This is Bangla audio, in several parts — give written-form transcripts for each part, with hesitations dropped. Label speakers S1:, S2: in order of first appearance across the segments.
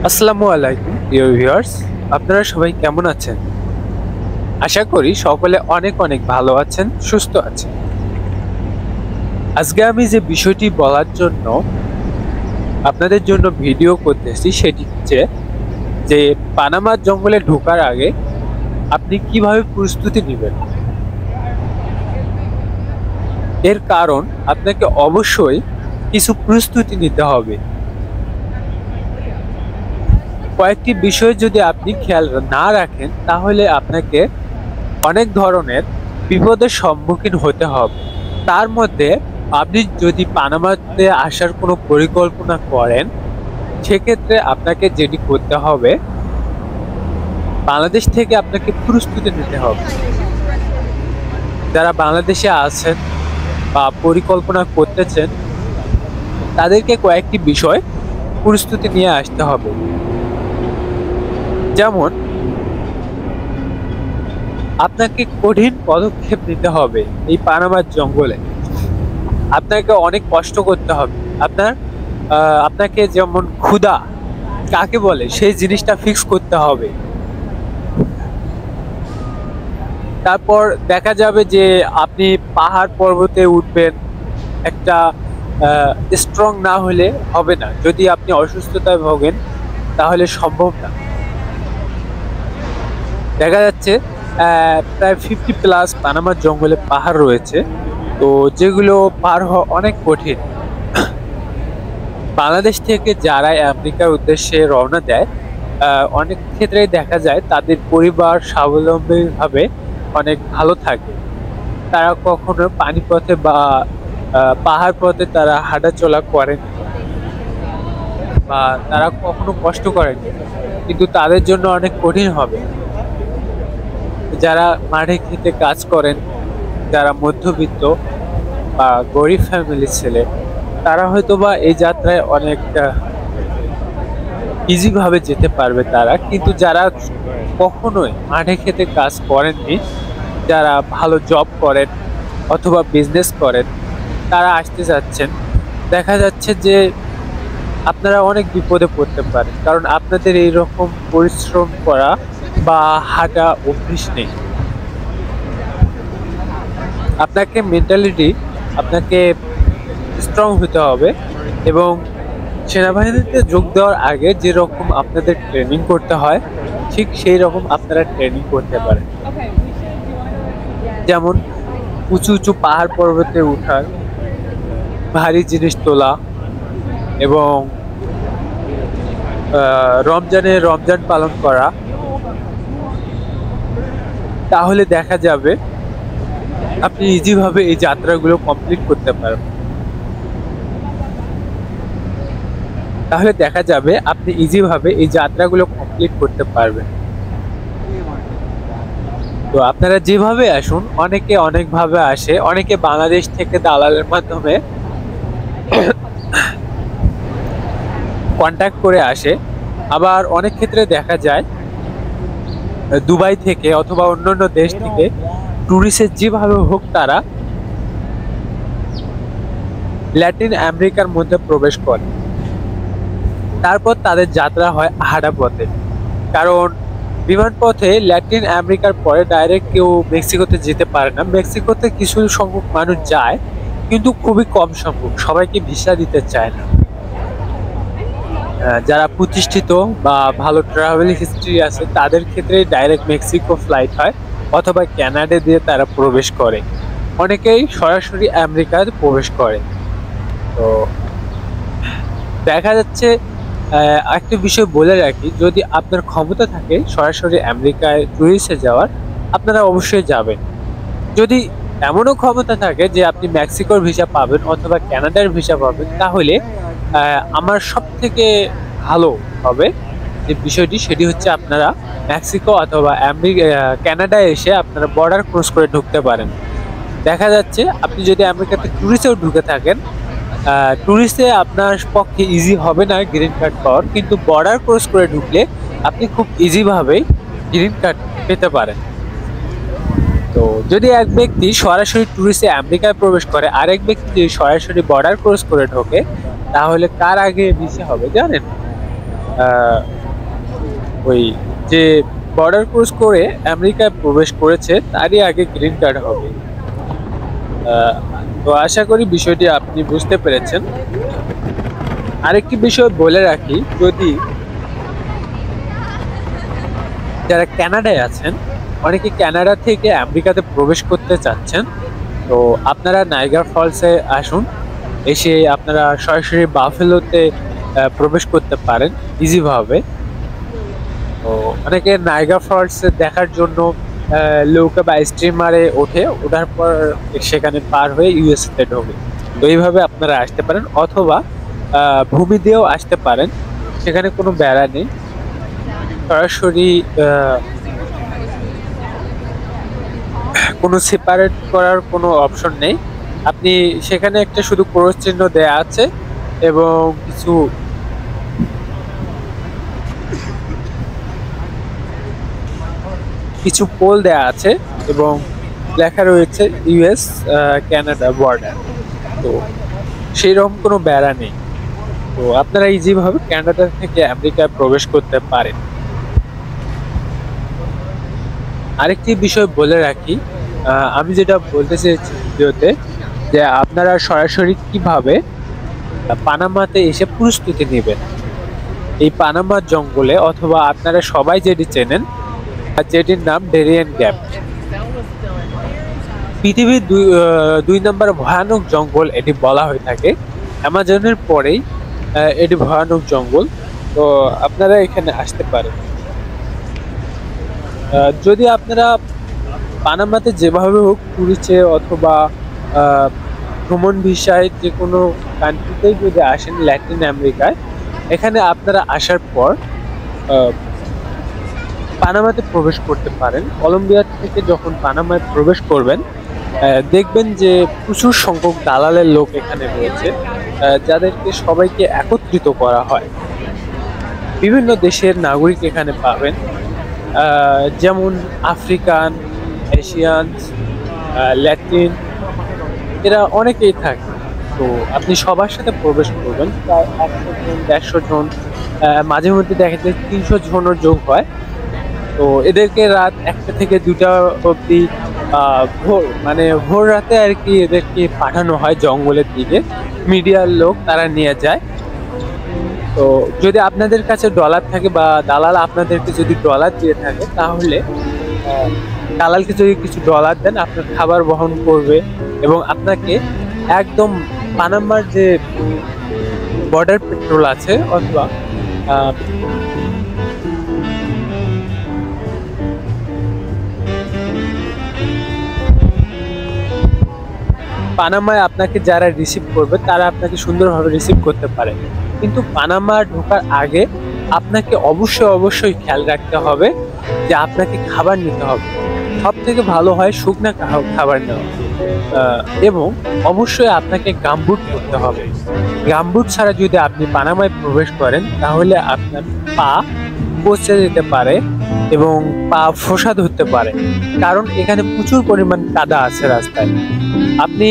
S1: আসসালামু আলাইকুম প্রিয় ভিউয়ার্স, আপনারা সবাই কেমন আছেন? আশা করি সকলে অনেক অনেক ভালো আছেন, সুস্থ আছেন। আজকে আমি যে বিষয়টি বলার জন্য আপনাদের জন্য ভিডিও করতেছি সেটি হচ্ছে যে পানামার জঙ্গলে ঢোকার আগে আপনি কিভাবে প্রস্তুতি নেবেন। এর কারণ আপনাকে অবশ্যই কিছু প্রস্তুতি নিতে হবে। কয়েকটি বিষয় যদি আপনি খেয়াল না রাখেন তাহলে আপনাকে অনেক ধরনের বিপদের সম্মুখীন হতে হবে। তার মধ্যে আপনি যদি পানামাতে আসার কোনো পরিকল্পনা করেন, সেক্ষেত্রে আপনাকে যেটি করতে হবে, বাংলাদেশ থেকে আপনাকে প্রস্তুতি নিতে হবে। যারা বাংলাদেশে আছেন বা পরিকল্পনা করতেছেন, তাদেরকে কয়েকটি বিষয় প্রস্তুতি নিয়ে আসতে হবে। যেমন আপনাকে কঠিন পদক্ষেপ নিতে হবে। এই পানামার জঙ্গলে আপনাকে অনেক কষ্ট করতে হবে। আপনাকে যেমন ক্ষুধা কাকে বলে সেই জিনিসটা ফিক্স করতে হবে। তারপর দেখা যাবে যে আপনি পাহাড় পর্বতে উঠবেন, একটা স্ট্রং না হলে হবে না। যদি আপনি অসুস্থতায় ভোগেন তাহলে সম্ভব না। দেখা যাচ্ছে প্রায় 50+ পানামার জঙ্গলে পাহাড় রয়েছে, তো যেগুলো পার হওয়া অনেক কঠিন। বাংলাদেশ থেকে যারা আমেরিকার উদ্দেশ্যে রওনা দেয়, অনেক ক্ষেত্রেই দেখা যায় তাদের পরিবার স্বাবলম্বীভাবে অনেক ভালো থাকে। তারা কখনো পানিপথে বা পাহাড় পথে তারা হাঁটাচলা করেন বা তারা কখনো কষ্ট করেন, কিন্তু তাদের জন্য অনেক কঠিন হবে। যারা মাঠে খেতে কাজ করেন, যারা মধ্যবিত্ত বা গরিব ফ্যামিলির ছেলে, তারা হয়তো বা এই যাত্রায় অনেক ইজি ভাবে যেতে পারবে তারা। কিন্তু যারা কখনোই মাঠে খেতে কাজ করেননি, যারা ভালো জব করেন অথবা বিজনেস করেন, তারা আসতে যাচ্ছেন, দেখা যাচ্ছে যে আপনারা অনেক বিপদে পড়তে পারেন, কারণ আপনাদের এইরকম পরিশ্রম করা বা হাঁটা অভ্যেস নেই। আপনাকে স্ট্রং হতে হবে এবং সেনাবাহিনীতে যোগ দেওয়ার আগে যেরকম আপনাদের ট্রেনিং করতে হয়, ঠিক সেই রকম আপনারা ট্রেনিং করতে পারেন। যেমন উঁচু উঁচু পাহাড় পর্বতে ওঠার, ভারী জিনিস তোলা এবং রমজান পালন করা। তাহলে দেখা যাবে আপনি ইজিভাবে এই যাত্রাগুলো কমপ্লিট করতে পারবেন। এই যাত্রাগুলো কমপ্লিট করতে পারবেন। তো আপনারা যেভাবে আসুন, অনেকে অনেকভাবে আসে। অনেকে বাংলাদেশ থেকে দালালের মাধ্যমে কন্ট্যাক্ট করে আসে। আবার অনেক ক্ষেত্রে দেখা যায় দুবাই থেকে অথবা অন্যান্য দেশ থেকে ট্যুরিস্টের যেভাবে হোক তারা ল্যাটিন আমেরিকার মধ্যে প্রবেশ করে। তারপর তাদের যাত্রা হয় হাঁটা পথে, কারণ বিমান পথে ল্যাটিন আমেরিকার পরে ডাইরেক্ট কেউ মেক্সিকোতে যেতে পারে না। মেক্সিকোতে কিছু সংখ্যক মানুষ যায়, কিন্তু খুবই কম সংখ্যক, সবাইকে ভিসা দিতে চায় না। যারা প্রতিষ্ঠিত বা ভালো ট্রাভেল হিস্ট্রি আছে তাদের ক্ষেত্রে ডাইরেক্ট মেক্সিকো ফ্লাইট হয় অথবা কানাডা দিয়ে তারা প্রবেশ করে। অনেকেই সরাসরি আমেরিকাতে প্রবেশ করে। তো দেখা যাচ্ছে একটা বিষয় বলে রাখি, যদি আপনার ক্ষমতা থাকে সরাসরি আমেরিকায় ট্যুরিস্টে যাওয়ার, আপনারা অবশ্যই যাবেন। যদি এমনও ক্ষমতা থাকে যে আপনি মেক্সিকোর ভিসা পাবেন অথবা কানাডার ভিসা পাবেন, তাহলে আমার সব থেকে ভালো হবে যে বিষয়টি, সেটি হচ্ছে আপনারা মেক্সিকো অথবা কানাডায় এসে আপনারা বর্ডার ক্রস করে ঢুকতে পারেন। দেখা যাচ্ছে আপনি যদি আমেরিকাতে ট্যুরিস্টেও ঢুকে থাকেন, ট্যুরিস্টে আপনার পক্ষে ইজি হবে না গ্রিন কার্ড পাওয়ার, কিন্তু বর্ডার ক্রস করে ঢুকলে আপনি খুব ইজিভাবেই গ্রিন কার্ড পেতে পারেন। তো যদি এক ব্যক্তি সরাসরি ট্যুরিস্টে আমেরিকায় প্রবেশ করে, আরেক ব্যক্তি যদি সরাসরি বর্ডার ক্রস করে ঢোকে, তাহলে কার আগে ভিসা হবে জানেন? আহ, ওই যে বর্ডার ক্রস করে আমেরিকায় প্রবেশ করেছে তারই আগে গ্রিন কার্ড হবে। আহ, তো আশা করি বিষয়টি আপনি বুঝতে পেরেছেন। আরেকটি বিষয় বলে রাখি, যদি যারা কানাডায় আছেন, অনেকে কানাডা থেকে আমেরিকাতে প্রবেশ করতে চাচ্ছেন, তো আপনারা নাইগার ফলসে আসুন। এসে আপনারা সরাসরি বাফেলোতে প্রবেশ করতে পারেন ইজিভাবে। তো অনেকে নাইগার ফলস দেখার জন্য নৌকা বা স্টিমারে ওঠার পর সেখানে পার হয়ে ইউএসএ তে ঢোকে। তো এইভাবে আপনারা আসতে পারেন, অথবা ভূমি দিয়েও আসতে পারেন, সেখানে কোনো বেড়া নেই। সরাসরি কোনো সেপারেট করার কোনো অপশন নেই। আপনি সেখানে একটা শুধু ক্রস চিহ্ন দেয়া আছে এবং কিছু কিছু পোল দেয়া আছে এবং লেখা রয়েছে ইউএস কানাডা বর্ডার। তো সেই রকম কোনো বেড়া নেই। তো আপনারা ইজিভাবে কানাডা থেকে আমেরিকায় প্রবেশ করতে পারেন। আরেকটি বিষয় বলে রাখি, আমি যেটা বলতে চেয়েছি ভিডিওতে, যে আপনারা সরাসরি কিভাবে পানামাতে এসে প্রস্তুতি নেবেন। এই পানামার জঙ্গলে, অথবা আপনারা সবাই যেটি চেনেন, যেটির নাম ডেরিয়ান গ্যাপ, পৃথিবীর দুই নম্বর ভয়ানক জঙ্গল এটি বলা হয়ে থাকে। অ্যামাজনের পরেই এটি ভয়ানক জঙ্গল। তো আপনারা এখানে আসতে পারেন। যদি আপনারা পানামাতে যেভাবে হোক ট্যুরিস্টে অথবা আহ, ভ্রমণ ভিসায় যে কোনো কান্ট্রিতেই যদি আসেন ল্যাটিন আমেরিকায়, এখানে আপনারা আসার পর আহ, পানামাতে প্রবেশ করতে পারেন। কলম্বিয়া থেকে যখন পানামায় প্রবেশ করবেন, দেখবেন যে প্রচুর সংখ্যক দালালের লোক এখানে রয়েছে, যাদেরকে সবাইকে একত্রিত করা হয়। বিভিন্ন দেশের নাগরিক এখানে পাবেন, যেমন আফ্রিকান, এশিয়ান, ল্যাটিন, এরা অনেকেই থাকে। তো আপনি সবার সাথে প্রবেশ করবেন, প্রায় 100 জন 150 জন, মাঝে মধ্যে দেখা যায় 300 জনের যোগ হয়। তো এদেরকে রাত 1টা থেকে 2টা অবধি ভোর রাতে আর কি এদেরকে পাঠানো হয় জঙ্গলের দিকে। মিডিয়ার লোক তারা নিয়ে যায়। তো যদি আপনাদের কাছে ডলার থাকে বা দালাল আপনাদেরকে যদি ডলার দিয়ে থাকে, তাহলে দালালকে যদি কিছু ডলার দেন, আপনার খাবার বহন করবে এবং আপনাকে একদম পানামার যে বর্ডার পেট্রোল আছে, অথবা পানামায় আপনাকে যারা রিসিভ করবে তারা আপনাকে সুন্দরভাবে রিসিভ করতে পারে। কিন্তু পানামা ঢোকার আগে আপনাকে অবশ্যই খেয়াল রাখতে হবে যে আপনাকে খাবার নিতে হবে। সব থেকে ভালো হয় শুকনা খাবার নেওয়া। এবং অবশ্যই আপনাকে গামবুট পরতে হবে। গামবুট ছাড়া যদি আপনি পানামায় প্রবেশ করেন, তাহলে আপনার পা পচে যেতে পারে এবং পা ফোসা ধরতে পারে, কারণ এখানে প্রচুর পরিমাণ কাদা আছে রাস্তায়। আপনি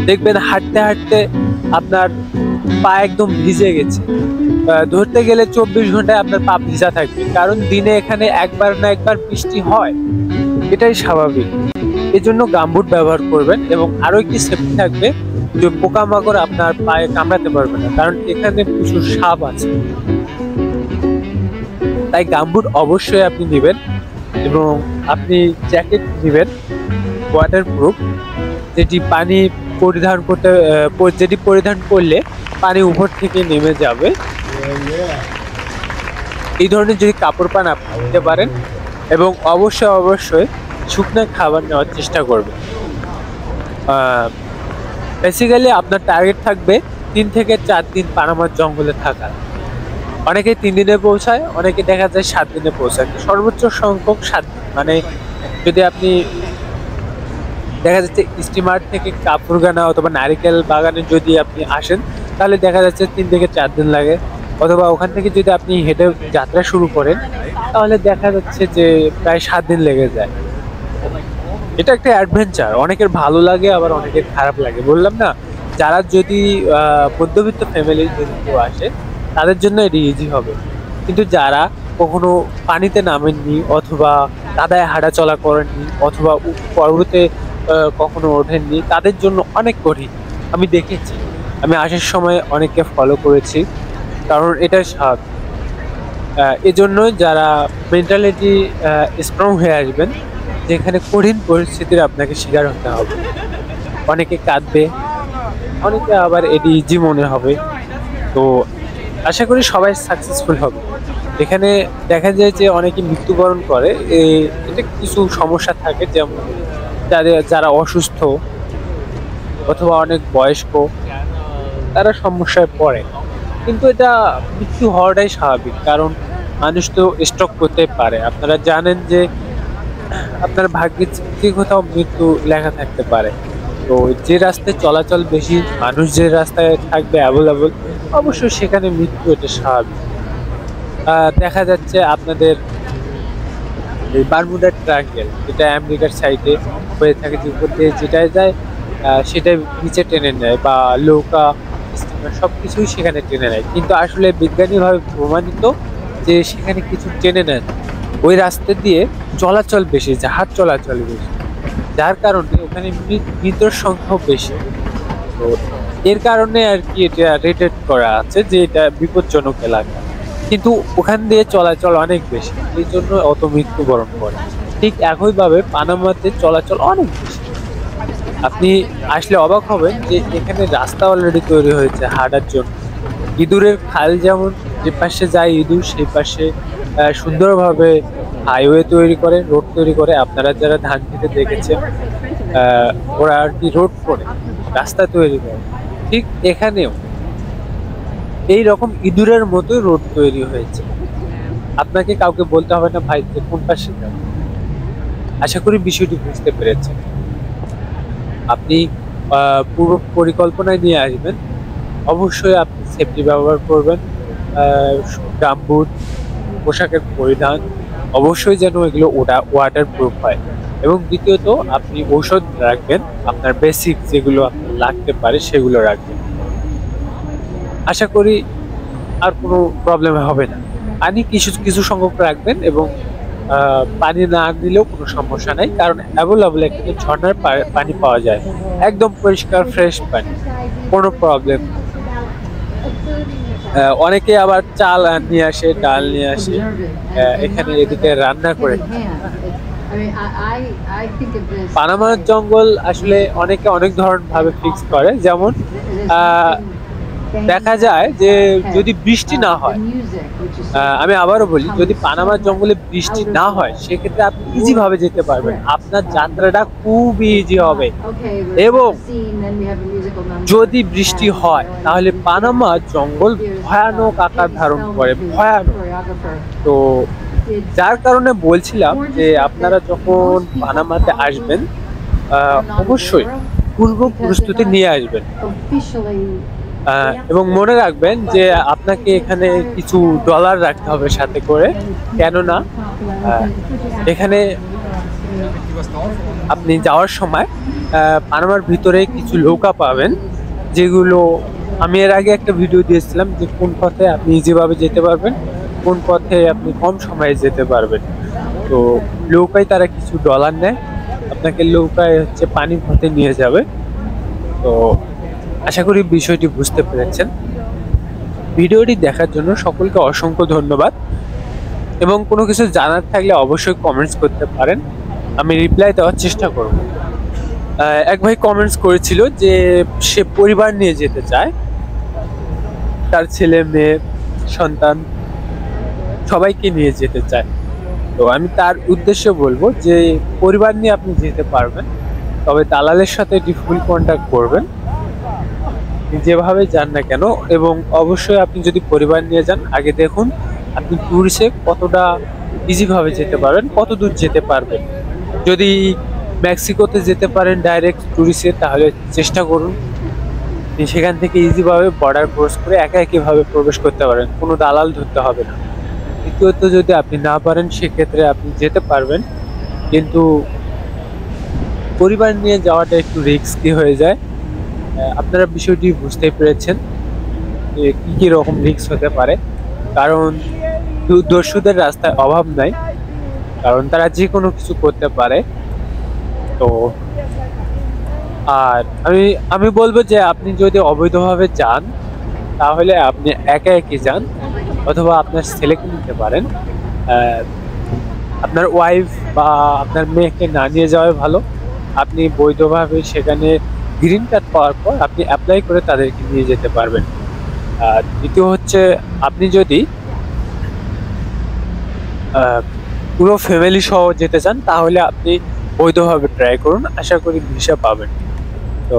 S1: দেখবেন হাঁটতে হাঁটতে আপনার পা একদম ভিজে গেছে। ধরতে গেলে 24 ঘন্টায় আপনার পা ভিজা থাকবে, কারণ দিনে এখানে একবার না একবার বৃষ্টি হয়, এটাই স্বাভাবিক। এজন্য গামবুট ব্যবহার করবেন এবং আরো একটি সেফটি থাকবে যে পোকামাকড় আপনার পায়ে কামড়াতে পারবে না, কারণ এখানে প্রচুর সাপ আছে। তাই গামবুট অবশ্যই আপনি নেবেন এবং আপনি জ্যাকেট নেবেন ওয়াটারপ্রুফ, যেটি পরিধান করলে পানি উপর থেকে নেমে যাবে। এই ধরনের যদি কাপড় পান আপনি নিতে পারেন এবং অবশ্যই শুকনো খাবার নেওয়ার চেষ্টা করবেন। বেসিক্যালি আপনার টার্গেট থাকবে 3 থেকে 4 দিন পানামার জঙ্গলে থাকা। অনেকে 3 দিনে পৌঁছায়, অনেকে দেখা যায় 7 দিনে পৌঁছায়। সর্বোচ্চ সংখ্যক 7 দিন। মানে যদি আপনি দেখা যাচ্ছে স্টিমার থেকে কাপুরগানা অথবা নারিকেল বাগানে যদি আপনি আসেন, তাহলে দেখা যাচ্ছে 3 থেকে 4 দিন লাগে। অথবা ওখান থেকে যদি আপনি হেঁটে যাত্রা শুরু করেন, তাহলে দেখা যাচ্ছে যে প্রায় 7 দিন লেগে যায়। এটা একটা অ্যাডভেঞ্চার, অনেকের ভালো লাগে আবার অনেকের খারাপ লাগে। বললাম না, যারা যদি মধ্যবিত্ত ফ্যামিলির যদি কেউ আসে, তাদের জন্য এটি ইজি হবে। কিন্তু যারা কখনো পানিতে নামেননি অথবা কাদায় হাঁটাচলা করেননি অথবা পর্বতে কখনো ওঠেননি, তাদের জন্য অনেক কঠিন। আমি দেখেছি, আমি আসার সময় অনেককে ফলো করেছি, কারণ এটা স্বাভাবিক। এজন্য যারা মেন্টালিটি স্ট্রং হয়ে আসবেন, যেখানে কঠিন পরিস্থিতির আপনাকে শিকার হতে হবে, অনেকে কাঁদবে, অনেকে আবার এটি ইজি মনে হবে। তো আশা করি সবাই সাকসেসফুল হবে। এখানে দেখা যায় যে অনেকে মৃত্যুবরণ করে, এটা কিছু সমস্যা থাকে, যেমন যারা অসুস্থ অথবা অনেক বয়স্ক, তারা সমস্যায় পড়ে। কিন্তু এটা মৃত্যু হওয়াটাই স্বাভাবিক, কারণ মানুষ তো স্ট্রোক করতে পারে। আপনারা জানেন যে আপনার ভাগ্যে যে কোথাও মৃত্যু লেখা থাকতে পারে। তো যে রাস্তায় চলাচল বেশি, মানুষ যে রাস্তায় থাকবে অ্যাভেলেবল, অবশ্যই সেখানে মৃত্যু, এটা স্বাভাবিক। দেখা যাচ্ছে আপনাদের এই বারমুডা ট্রায়াঙ্গেল, যেটা আমেরিকার সাইডে হয়ে থাকে, যে উপর দিয়ে যেটাই যায় সেটাই নিচে টেনে নেয়, বা নৌকা, স্টিমার সবকিছুই সেখানে টেনে নেয়। কিন্তু আসলে বিজ্ঞানীভাবে প্রমাণিত যে সেখানে কিছু টেনে নেয় না। ওই রাস্তা দিয়ে চলাচল বেশি, জাহাজ চলাচল বেশি, যার কারণে ওখানে মৃতের সংখ্যাও বেশি। তো এর কারণে আর কি এটা রেটেড করা আছে যে এটা বিপজ্জনক এলাকা, কিন্তু ওখান দিয়ে চলাচল অনেক বেশি, এই জন্য অত মৃত্যুবরণ করে। ঠিক একইভাবে পানামাতে চলাচল অনেক বেশি। আপনি আসলে অবাক হবেন যে এখানে রাস্তা অলরেডি তৈরি হয়েছে হাঁটার জন্য। ইঁদুরের খাল যেমন, যে পাশে যায় ইঁদুর সেই পাশে সুন্দরভাবে হাইওয়ে তৈরি করে, রোড তৈরি করে। আপনারা যারা ধান খেতে দেখেছেন, ওরা আর কি রোড করে, রাস্তা তৈরি করে। ঠিক এখানেও এই রকম ইঁদুরের মতোই রোড তৈরি হয়েছে। আপনাকে কাউকে বলতে হবে না ভাই যে কোন পাশে যাবে। আশা করি বিষয়টি বুঝতে পেরেছেন। আপনি পূর্ব পরিকল্পনায় নিয়ে আসবেন। অবশ্যই আপনি সেফটি ব্যবহার করবেন, গামবুট, পোশাকের পরিধান, অবশ্যই যেন এগুলো ওয়াটার প্রুফ হয়। এবং দ্বিতীয়ত আপনি ঔষধ রাখবেন, আপনার বেসিক যেগুলো আপনার লাগতে পারে সেগুলো রাখবেন। আশা করি আর কোনো প্রবলেম হবে না। পানি কিছু কিছু সংখ্যক রাখবেন, এবং পানি না নিলেও কোনো সমস্যা নাই, কারণ অ্যাভেলেবল এখানে ঝর্ণার পানি পাওয়া যায়, একদম পরিষ্কার ফ্রেশ পানি, কোনো প্রবলেম। অনেকে আবার চাল নিয়ে আসে, ডাল নিয়ে আসে, এখানে এদিকে রান্না করে। পানামার জঙ্গল আসলে অনেকে অনেক ধরন ভাবে ফিক্স করে, যেমন দেখা যায় যে যদি বৃষ্টি না হয়, আমি আবারও বলি, যদি পানামার জঙ্গলে বৃষ্টি না হয় সেক্ষেত্রে আপনি ইজি ভাবে যেতে পারবেন, আপনার যাত্রাটা খুবই ইজি হবে। এবং যদি বৃষ্টি হয় তাহলে পানামা জঙ্গল ভয়ানক আকার ধারণ করে, ভয়ানক। তো যার কারণে বলছিলাম যে আপনারা যখন পানামাতে আসবেন, অবশ্যই পূর্ব প্রস্তুতি নিয়ে আসবেন। এবং মনে রাখবেন যে আপনাকে এখানে কিছু ডলার রাখতে হবে সাথে করে, কেননা এখানে আপনি যাওয়ার সময় পানামার ভিতরে কিছু নৌকা পাবেন, যেগুলো আমি এর আগে একটা ভিডিও দিয়েছিলাম যে কোন পথে আপনি ইজিভাবে যেতে পারবেন, কোন পথে আপনি কম সময়ে যেতে পারবেন। তো নৌকায় তারা কিছু ডলার নেয়, আপনাকে নৌকায় হচ্ছে পানির পথে নিয়ে যাবে। তো আশা করি বিষয়টি বুঝতে পেরেছেন। ভিডিওটি দেখার জন্য সকলকে অসংখ্য ধন্যবাদ, এবং কোনো কিছু জানার থাকলে অবশ্যই কমেন্টস করতে পারেন, আমি রিপ্লাই দেওয়ার চেষ্টা করব। এক ভাই কমেন্টস করেছিল যে সে পরিবার নিয়ে যেতে চায়, তার ছেলে মেয়ে সন্তান সবাইকে নিয়ে যেতে চায়। তো আমি তার উদ্দেশ্যে বলবো যে পরিবার নিয়ে আপনি যেতে পারবেন, তবে দালালের সাথে এটি ফুল কন্ট্যাক্ট করবেন যেভাবে যান না কেন। এবং অবশ্যই আপনি যদি পরিবার নিয়ে যান, আগে দেখুন আপনি ট্যুরিস্টে কতটা ইজিভাবে যেতে পারবেন, কত দূর যেতে পারবেন। যদি মেক্সিকোতে যেতে পারেন ডাইরেক্ট ট্যুরিস্টে, তাহলে চেষ্টা করুন সেখান থেকে ইজিভাবে বর্ডার ক্রস করে একইভাবে প্রবেশ করতে পারেন, কোনো দালাল ধরতে হবে না। দ্বিতীয়ত যদি আপনি না পারেন সেক্ষেত্রে আপনি যেতে পারবেন, কিন্তু পরিবার নিয়ে যাওয়াটা একটু রিস্কি হয়ে যায়। আপনারা বিষয়টি বুঝতে পেরেছেন। কি কি রকম রিস্ক হতে পারে। কারণ দস্যুদের রাস্তায় অভাব নাই, কারণ তারা যে কোনো কিছু করতে পারে। তো আর আমি বলবো যে আপনি যদি অবৈধভাবে যান তাহলে আপনি একা একই যান, অথবা আপনার ছেলেকে নিতে পারেন। আহ, আপনার ওয়াইফ বা আপনার মেয়েকে না নিয়ে যাওয়াই ভালো। আপনি বৈধভাবে সেখানে গ্রিন কার্ড পাওয়ার পর আপনি অ্যাপ্লাই করে তাদেরকে নিয়ে যেতে পারবেন। আর দ্বিতীয় হচ্ছে, আপনি যদি আহ, পুরো ফ্যামিলি সহ যেতে চান তাহলে আপনি বৈধভাবে ট্রাই করুন, আশা করি ভিসা পাবেন। তো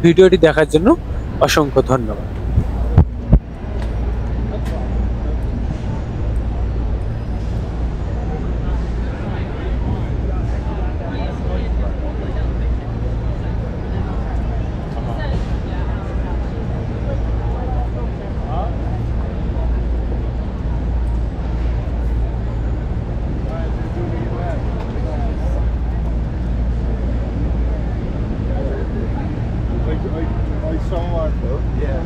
S1: ভিডিওটি দেখার জন্য অসংখ্য ধন্যবাদ।
S2: Like some are, yeah.